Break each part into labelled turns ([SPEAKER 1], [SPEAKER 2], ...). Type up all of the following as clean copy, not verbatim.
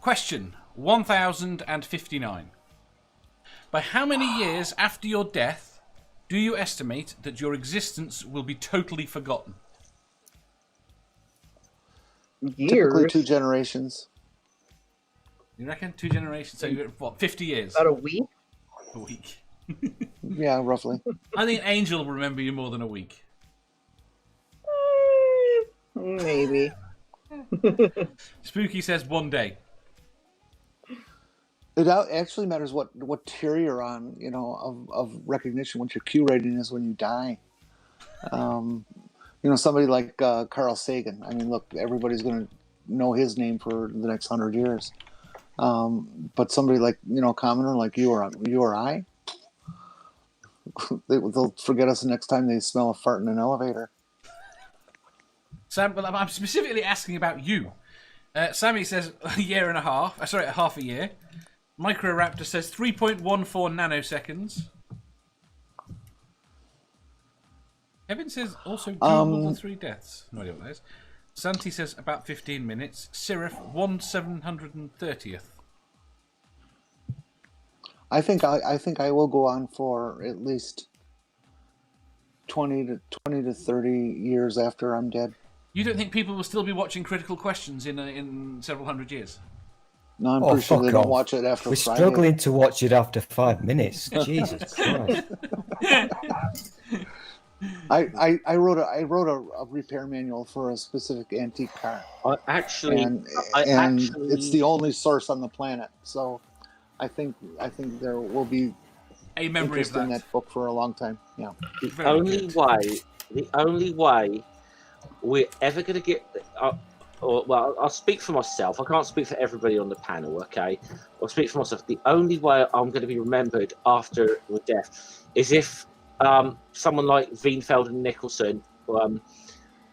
[SPEAKER 1] Question 1059. By how many years after your death do you estimate that your existence will be totally forgotten?
[SPEAKER 2] Years.
[SPEAKER 3] Typically 2 generations.
[SPEAKER 1] You reckon 2 generations? So you're what? 50 years.
[SPEAKER 2] About a week.
[SPEAKER 1] A week.
[SPEAKER 3] Yeah, roughly.
[SPEAKER 1] I think an angel will remember you more than a week.
[SPEAKER 2] Maybe.
[SPEAKER 1] Spooky says 1 day.
[SPEAKER 3] It actually matters what tier you're on, you know, of recognition. What your Q rating is when you die. You know, somebody like Carl Sagan. I mean, look, everybody's going to know his name for the next 100 years. But somebody like, you know, a commoner like you or I, they'll forget us the next time they smell a fart in an elevator.
[SPEAKER 1] Sam, well, I'm specifically asking about you. Sammy says a year and a half. Sorry, half a year. Microraptor says 3.14 nanoseconds. Kevin says also Google the 3 deaths. No idea what that is. Santi says about 15 minutes. Sirif 1/730th.
[SPEAKER 3] I think I will go on for at least 20 to 30 years after I'm dead.
[SPEAKER 1] You don't think people will still be watching Critical Questions in several hundred years?
[SPEAKER 3] No, I'm pretty sure they don't watch it after
[SPEAKER 4] We're
[SPEAKER 3] Friday.
[SPEAKER 4] struggling to watch it after 5 minutes. Jesus Christ.
[SPEAKER 3] I wrote a repair manual for a specific antique car. And it's the only source on the planet. So I think there will be
[SPEAKER 1] a memory
[SPEAKER 3] interest in that book for a long time. Yeah.
[SPEAKER 5] The only way we're ever going to get. Well, I'll speak for myself. I can't speak for everybody on the panel. Okay, I'll speak for myself. The only way I'm going to be remembered after my death is if someone like Wienfeld and Nicholson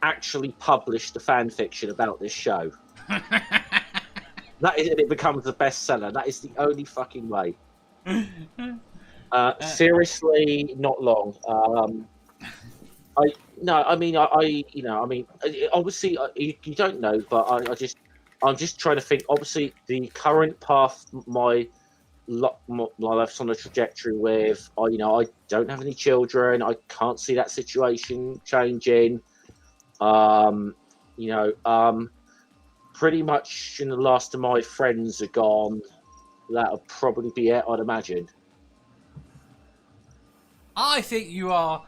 [SPEAKER 5] actually published the fan fiction about this show. That is, and it becomes a bestseller. That is the only fucking way. Seriously, not long. Obviously, you don't know, but I'm just trying to think. Obviously, the current path my life's on a trajectory with, I don't have any children. I can't see that situation changing. Pretty much in the last of my friends are gone. That'll probably be it, I'd imagine.
[SPEAKER 1] I think you are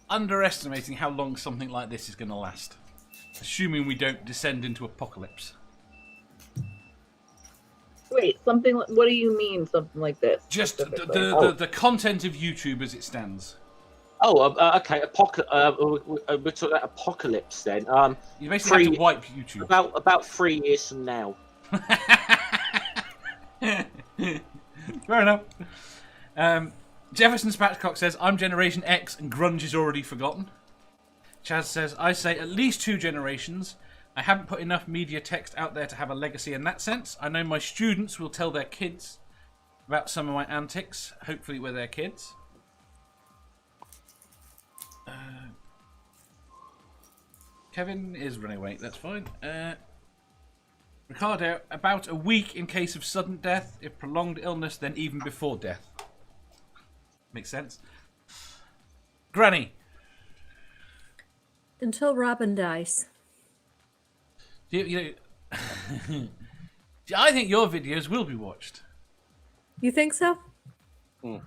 [SPEAKER 1] underestimating how long something like this is going to last, assuming we don't descend into apocalypse.
[SPEAKER 2] Wait, something? What do you mean, something like this?
[SPEAKER 1] Just the content of YouTube as it stands.
[SPEAKER 5] Oh, okay. We're talking about apocalypse then.
[SPEAKER 1] You basically have to wipe YouTube.
[SPEAKER 5] About 3 years from now.
[SPEAKER 1] Fair enough. Jefferson Spatchcock says, I'm Generation X and grunge is already forgotten. Chaz says, I say at least 2 generations. I haven't put enough media text out there to have a legacy in that sense. I know my students will tell their kids about some of my antics, hopefully with their kids. Kevin is running away, that's fine. Ricardo, about a week in case of sudden death. If prolonged illness, then even before death. Makes sense. Granny.
[SPEAKER 6] Until Robin dies.
[SPEAKER 1] I think your videos will be watched.
[SPEAKER 6] You think so?
[SPEAKER 1] Yeah.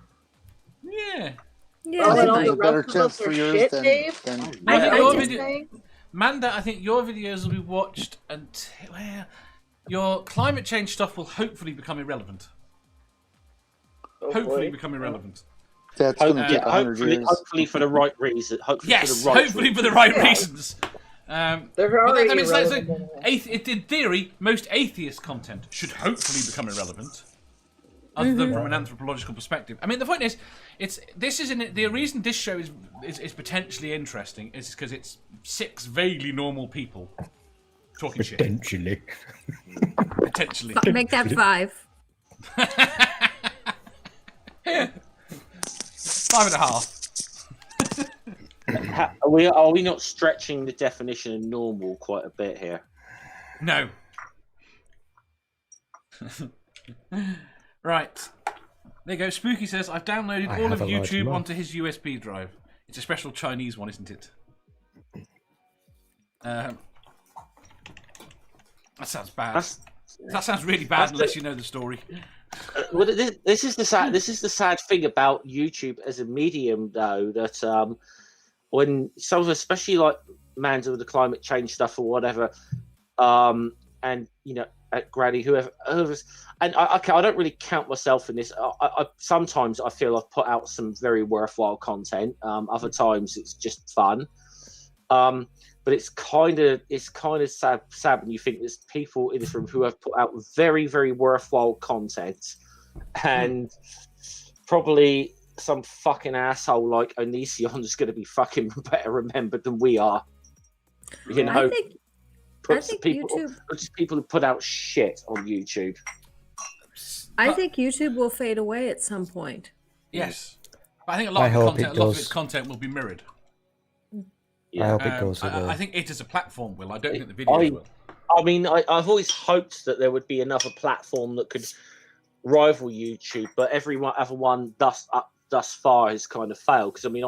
[SPEAKER 6] Yeah,
[SPEAKER 3] I
[SPEAKER 6] they
[SPEAKER 3] think
[SPEAKER 6] might.
[SPEAKER 3] there's a better chance for yours than
[SPEAKER 1] Manda, I think your videos will be watched until your climate change stuff will hopefully become irrelevant. Become irrelevant.
[SPEAKER 3] That's going to take 100 years.
[SPEAKER 5] Hopefully for the right reason.
[SPEAKER 1] Hopefully for the right reasons.
[SPEAKER 2] They're already irrelevant.
[SPEAKER 1] In theory, most atheist content should hopefully become irrelevant, other than from an anthropological perspective. I mean, the point is, the reason this show is potentially interesting is because it's 6 vaguely normal people talking shit.
[SPEAKER 4] Potentially.
[SPEAKER 6] Make that 5.
[SPEAKER 1] 5.5.
[SPEAKER 5] Are we not stretching the definition of normal quite a bit here?
[SPEAKER 1] No. Right. There you go. Spooky says, I've downloaded all of YouTube onto his USB drive. It's a special Chinese one, isn't it? That sounds bad. That sounds really bad unless you know the story.
[SPEAKER 5] Well, this is the sad thing about YouTube as a medium, though, that when some of, especially like Manda with the climate change stuff or whatever, and at Granny, whoever's, and I don't really count myself in this. I sometimes I feel I've put out some very worthwhile content. Other times it's just fun. But it's kind of sad when you think there's people in this room who have put out very, very worthwhile content, and probably some fucking asshole like Onision is going to be fucking better remembered than we are.
[SPEAKER 6] I think
[SPEAKER 5] people who put out shit on YouTube.
[SPEAKER 6] I think YouTube will fade away at some point.
[SPEAKER 1] Yes, but I think a lot of its content will be mirrored.
[SPEAKER 4] Yeah. I hope it goes away.
[SPEAKER 1] I think it as a platform will. I don't think the video will.
[SPEAKER 5] I mean, I've always hoped that there would be another platform that could rival YouTube, but every other one thus far has kind of failed. Because I mean,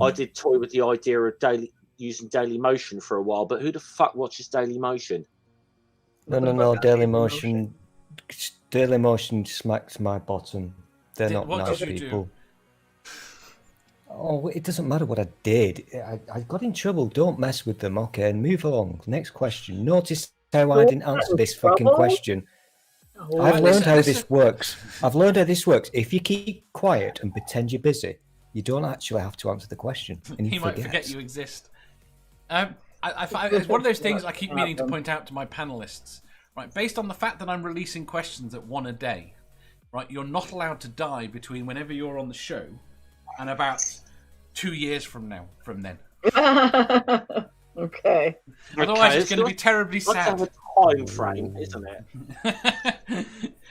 [SPEAKER 5] I did toy with the idea of using Daily Motion for a while, but who the fuck watches Daily Motion?
[SPEAKER 4] No, Daily Motion smacks my bottom. They're not nice people. Oh, it doesn't matter what I did. I got in trouble. Don't mess with them. Okay, and move along. Next question. Notice how I didn't answer this fucking question. I've learned how this works. If you keep quiet and pretend you're busy, you don't actually have to answer the question. And
[SPEAKER 1] he might forget you exist. It's one of those things I keep meaning to point out to my panelists. Right, based on the fact that I'm releasing questions at one a day, right, you're not allowed to die between whenever you're on the show and about 2 years from then.
[SPEAKER 2] Okay.
[SPEAKER 1] Otherwise, it's going to be terribly sad.
[SPEAKER 5] Have a time frame, isn't it?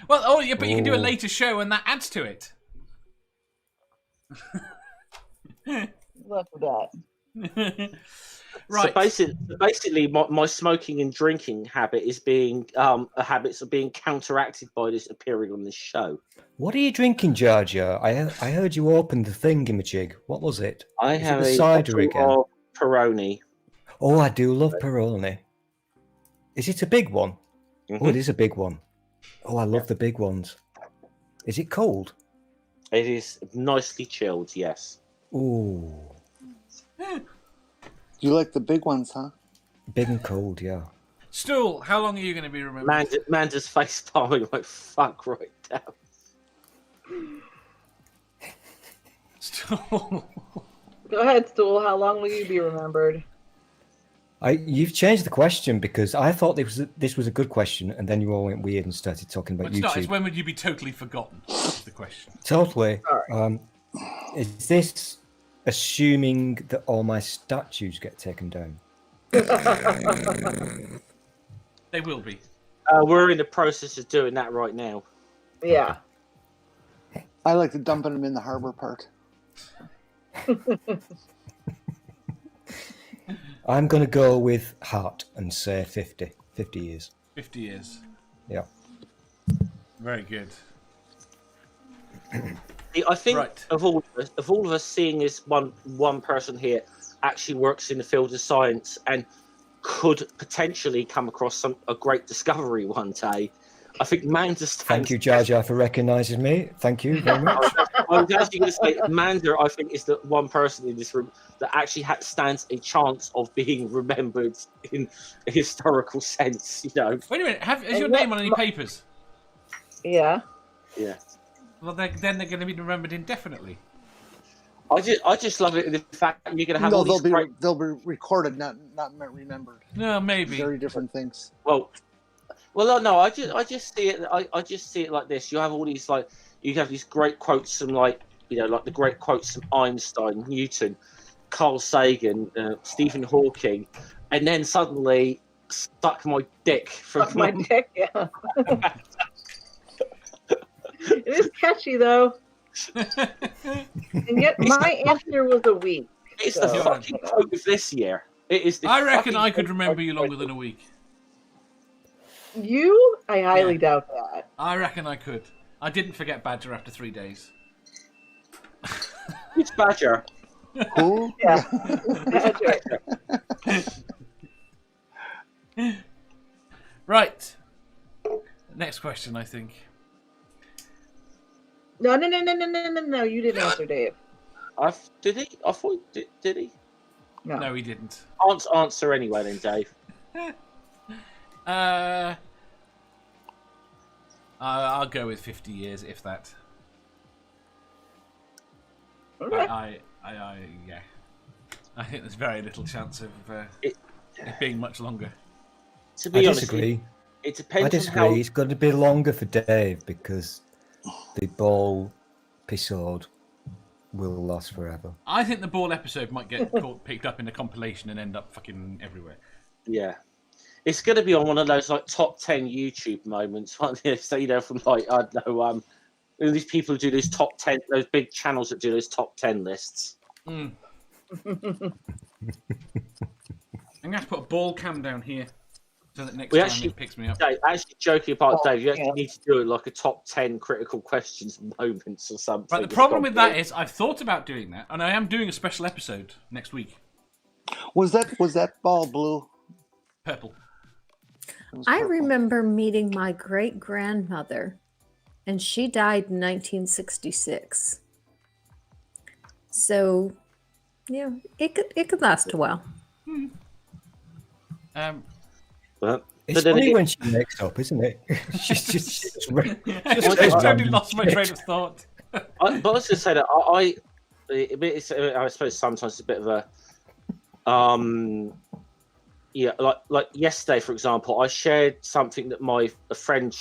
[SPEAKER 1] Well, but you can do a later show, and that adds to it.
[SPEAKER 2] Look at that.
[SPEAKER 1] Right.
[SPEAKER 5] So basically, my smoking and drinking habit is being habits are being counteracted by this appearing on this show.
[SPEAKER 4] What are you drinking, Jar Jar? I heard you opened the thingamajig. What was it?
[SPEAKER 5] I
[SPEAKER 4] Is
[SPEAKER 5] have
[SPEAKER 4] it the
[SPEAKER 5] a
[SPEAKER 4] cider again.
[SPEAKER 5] of Peroni.
[SPEAKER 4] Oh, I do love Peroni. Is it a big one?
[SPEAKER 5] Mm-hmm.
[SPEAKER 4] Oh, it is a big one. Oh, I love the big ones. Is it cold?
[SPEAKER 5] It is nicely chilled, yes.
[SPEAKER 4] Ooh.
[SPEAKER 3] You like the big ones, huh?
[SPEAKER 4] Big and cold, yeah.
[SPEAKER 1] Stool, how long are you going to be remembered?
[SPEAKER 5] Manda's face palming like fuck right down.
[SPEAKER 1] Stool.
[SPEAKER 2] Go ahead, Stool. How long will you be remembered?
[SPEAKER 4] You've changed the question because I thought this was a good question, and then you all went weird and started talking about
[SPEAKER 1] It's
[SPEAKER 4] YouTube.
[SPEAKER 1] not. It's when would you be totally forgotten? That's the question.
[SPEAKER 4] Totally.
[SPEAKER 2] Sorry.
[SPEAKER 4] Is this assuming that all my statues get taken down?
[SPEAKER 1] They will be.
[SPEAKER 5] We're in the process of doing that right now.
[SPEAKER 2] Yeah.
[SPEAKER 3] I like to dump them in the harbor part.
[SPEAKER 4] I'm going to go with heart and say 50 years.
[SPEAKER 1] 50 years.
[SPEAKER 4] Yeah.
[SPEAKER 1] Very good.
[SPEAKER 5] I think
[SPEAKER 1] Right.
[SPEAKER 5] of all of us, seeing as one person here actually works in the field of science and could potentially come across a great discovery one day. I think Manda stands...
[SPEAKER 4] Thank you, Jar Jar, for recognising me. Thank you very much.
[SPEAKER 5] I was actually going to say, Manda, I think, is the one person in this room that actually stands a chance of being remembered in a historical sense, you know.
[SPEAKER 1] Wait a minute. Is your name on any papers?
[SPEAKER 2] Yeah.
[SPEAKER 5] Yeah.
[SPEAKER 1] Well, then they're going to be remembered indefinitely.
[SPEAKER 5] I just love it, the fact that you're going to have all these
[SPEAKER 3] they'll be recorded, not remembered.
[SPEAKER 1] No, maybe.
[SPEAKER 3] Very different things.
[SPEAKER 5] Well, no. I just see it. I just see it like this. You have all these you have these great quotes from like the great quotes from Einstein, Newton, Carl Sagan, Stephen Hawking, and then suddenly suck my dick from
[SPEAKER 2] Suck my dick. Yeah. It is catchy though, and yet my answer was a week.
[SPEAKER 5] It's the fucking quote of this year. It is.
[SPEAKER 1] I reckon I could remember you longer than a week.
[SPEAKER 2] You? I highly doubt that.
[SPEAKER 1] I reckon I could. I didn't forget Badger after 3 days.
[SPEAKER 5] Which Badger?
[SPEAKER 3] Who?
[SPEAKER 2] Yeah.
[SPEAKER 1] Right. Next question, I think.
[SPEAKER 2] No. You didn't answer, Dave.
[SPEAKER 5] Did he? I thought did he?
[SPEAKER 1] No, he didn't.
[SPEAKER 5] Answer anyway, then, Dave.
[SPEAKER 1] I'll go with 50 years, if that.
[SPEAKER 2] Okay.
[SPEAKER 1] Yeah. I think there's very little chance of it being much longer.
[SPEAKER 5] To be honest,
[SPEAKER 4] disagree.
[SPEAKER 5] It depends
[SPEAKER 4] I disagree.
[SPEAKER 5] on how.
[SPEAKER 4] It's going to be longer for Dave because the ball episode will last forever.
[SPEAKER 1] I think the ball episode might get picked up in a compilation and end up fucking everywhere.
[SPEAKER 5] Yeah. It's going to be on one of those like top 10 YouTube moments, so from like I don't know, these people who do those top 10, those big channels that do those top 10 lists.
[SPEAKER 1] I'm gonna have to put a ball cam down here so that next time it picks me up.
[SPEAKER 5] Dave, actually, joking apart, Dave, you actually need to do it like a top 10 critical questions moments or something.
[SPEAKER 1] But the problem with that is I've thought about doing that, and I am doing a special episode next week.
[SPEAKER 3] Was that ball blue?
[SPEAKER 1] Purple.
[SPEAKER 6] I remember meeting my great grandmother, and she died in 1966. So, yeah, it could last a while.
[SPEAKER 4] It's funny when she makes up, isn't it? she's just
[SPEAKER 1] totally lost my train of thought.
[SPEAKER 5] But I was going to say that I suppose sometimes it's a bit of a yeah, like yesterday, for example, I shared something that a friend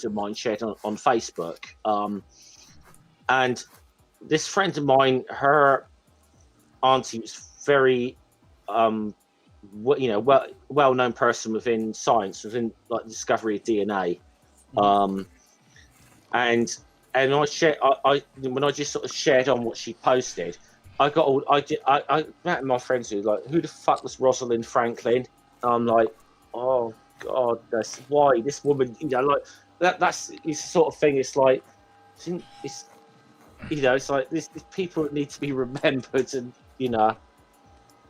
[SPEAKER 5] of mine shared on Facebook, and this friend of mine, her auntie was very, well-known person within science, within like the discovery of DNA, and I shared, when I just sort of shared on what she posted. I met my friends who like, who the fuck was Rosalind Franklin? I'm like, oh god, that's why this woman, like that's the sort of thing. It's like, it's it's like this people that need to be remembered, and
[SPEAKER 1] I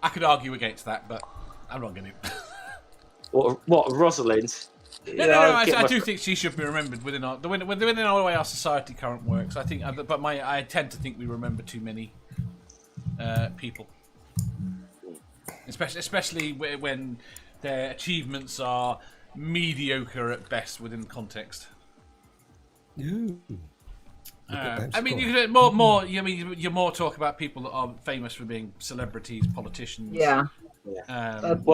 [SPEAKER 1] could argue against that, but I'm not going to.
[SPEAKER 5] What Rosalind?
[SPEAKER 1] No. I do think she should be remembered within the way our society currently works. I think, but I tend to think we remember too many people, especially when their achievements are mediocre at best within context.
[SPEAKER 4] Ooh.
[SPEAKER 1] I mean, you could more. I mean, you more talk about people that are famous for being celebrities, politicians.
[SPEAKER 2] Yeah.
[SPEAKER 5] I'd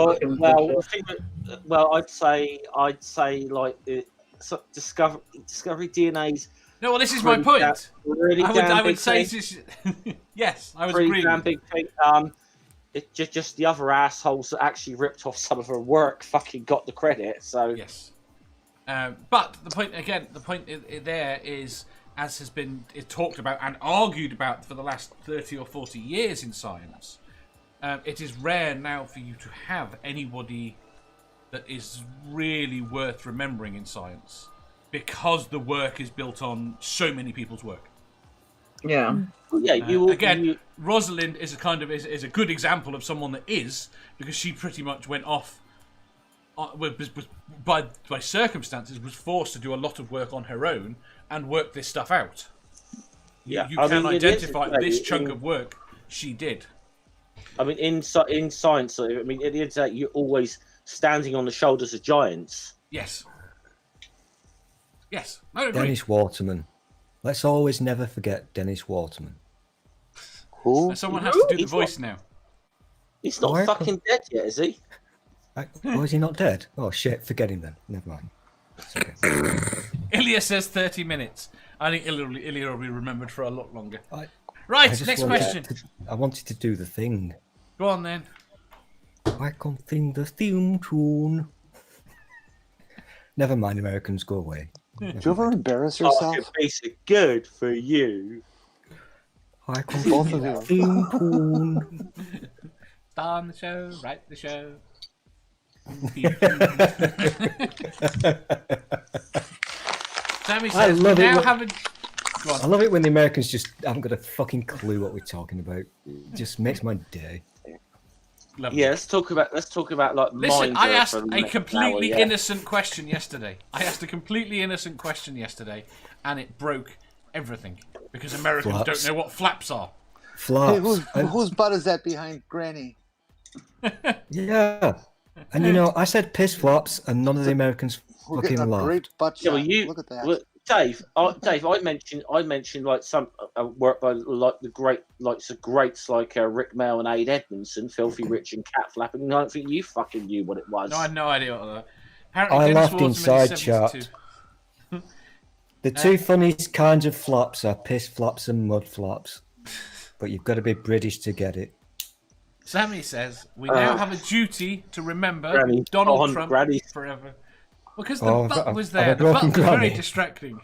[SPEAKER 5] say like discovery DNA's.
[SPEAKER 1] No, well, this is my point. I would say yes, I was agreeing.
[SPEAKER 5] Damn big thing. It just the other assholes that actually ripped off some of her work fucking got the credit. So
[SPEAKER 1] yes, but the point there is, as has been talked about and argued about for the last 30 or 40 years in science, it is rare now for you to have anybody that is really worth remembering in science, because the work is built on so many people's work.
[SPEAKER 2] Yeah.
[SPEAKER 1] Rosalind is a good example of someone that is, because she pretty much went off by circumstances, was forced to do a lot of work on her own and work this stuff out.
[SPEAKER 5] Yeah,
[SPEAKER 1] you can identify this chunk of work she did.
[SPEAKER 5] I mean, in science, I mean, at the end of the day, you're always standing on the shoulders of giants.
[SPEAKER 1] Yes. Yes, I agree.
[SPEAKER 4] Dennis Waterman. Let's always never forget Dennis Waterman.
[SPEAKER 3] Who?
[SPEAKER 1] Someone has to do the voice now.
[SPEAKER 5] He's not fucking dead yet, is he?
[SPEAKER 4] Is he not dead? Oh shit, forget him then. Never mind. Okay.
[SPEAKER 1] Ilya says 30 minutes. I think Ilya will be remembered for a lot longer. Next question.
[SPEAKER 4] I wanted to do the thing.
[SPEAKER 1] Go on then.
[SPEAKER 4] I can't sing the theme tune. Never mind, Americans, go away.
[SPEAKER 3] Do you ever embarrass yourself?
[SPEAKER 5] Good for you.
[SPEAKER 4] I can't sing the theme tune.
[SPEAKER 1] Start the show, write the show. Sammy says we now have a...
[SPEAKER 4] I love it when the Americans just haven't got a fucking clue what we're talking about. It just makes my day.
[SPEAKER 1] Lovely.
[SPEAKER 5] Yeah, let's talk about like.
[SPEAKER 1] Listen, I asked
[SPEAKER 5] for
[SPEAKER 1] a completely
[SPEAKER 5] hour, yeah.
[SPEAKER 1] innocent question yesterday. And it broke everything because Americans don't know what flaps are.
[SPEAKER 4] Flaps.
[SPEAKER 3] Hey, whose butt is that behind Granny?
[SPEAKER 4] Yeah, and you know, I said piss flops, and none of the Americans
[SPEAKER 3] We're
[SPEAKER 4] fucking
[SPEAKER 3] getting a
[SPEAKER 4] laughed.
[SPEAKER 3] great butt
[SPEAKER 5] Yeah,
[SPEAKER 3] shot.
[SPEAKER 5] well,
[SPEAKER 3] Look at that.
[SPEAKER 5] Well, Dave, I mentioned like some work by like the greats like Rick Mail and Aid Edmondson, Filthy Rich and Cat Flapping. I don't think you fucking knew what it was.
[SPEAKER 1] No, I had no idea what that was. Apparently,
[SPEAKER 4] I
[SPEAKER 1] Dennis
[SPEAKER 4] laughed
[SPEAKER 1] Waterman
[SPEAKER 4] inside
[SPEAKER 1] is
[SPEAKER 4] chat.
[SPEAKER 1] 72.
[SPEAKER 4] The two funniest kinds of flops are piss flops and mud flops, but you've got to be British to get it.
[SPEAKER 1] Sammy says we now have a duty to remember
[SPEAKER 5] Granny,
[SPEAKER 1] Donald Trump
[SPEAKER 5] Granny.
[SPEAKER 1] forever. Because the butt was there.
[SPEAKER 4] I've
[SPEAKER 1] The butt
[SPEAKER 4] broken
[SPEAKER 1] was very
[SPEAKER 4] Granny.
[SPEAKER 1] distracting.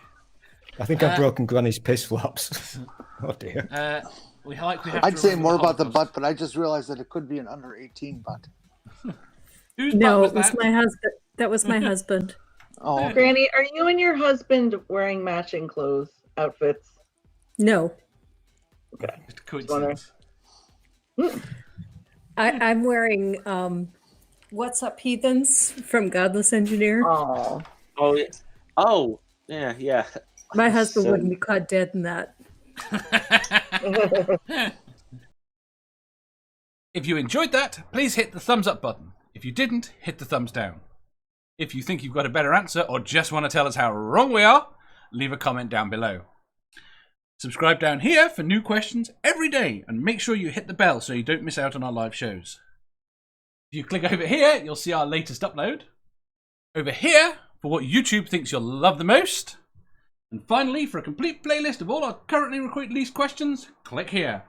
[SPEAKER 4] I think I've broken Granny's piss flops. Oh dear.
[SPEAKER 3] I'd say more about the butt, but I just realized that it could be an under 18 butt.
[SPEAKER 1] Whose
[SPEAKER 6] No,
[SPEAKER 1] butt
[SPEAKER 6] it was
[SPEAKER 1] that?
[SPEAKER 6] my husband. That was my husband.
[SPEAKER 3] Oh, okay.
[SPEAKER 2] Granny, are you and your husband wearing matching outfits?
[SPEAKER 6] No,
[SPEAKER 2] Okay.
[SPEAKER 1] Just a coincidence.
[SPEAKER 6] I'm wearing "What's Up, Heathens" from Godless Engineer.
[SPEAKER 2] Oh.
[SPEAKER 5] Oh, yeah. Oh, yeah, yeah.
[SPEAKER 6] My husband
[SPEAKER 5] So-
[SPEAKER 6] wouldn't be caught dead in that.
[SPEAKER 1] If you enjoyed that, please hit the thumbs up button. If you didn't, hit the thumbs down. If you think you've got a better answer or just want to tell us how wrong we are, leave a comment down below. Subscribe down here for new questions every day and make sure you hit the bell so you don't miss out on our live shows. If you click over here, you'll see our latest upload. Over here, for what YouTube thinks you'll love the most. And finally, for a complete playlist of all our currently released questions, click here.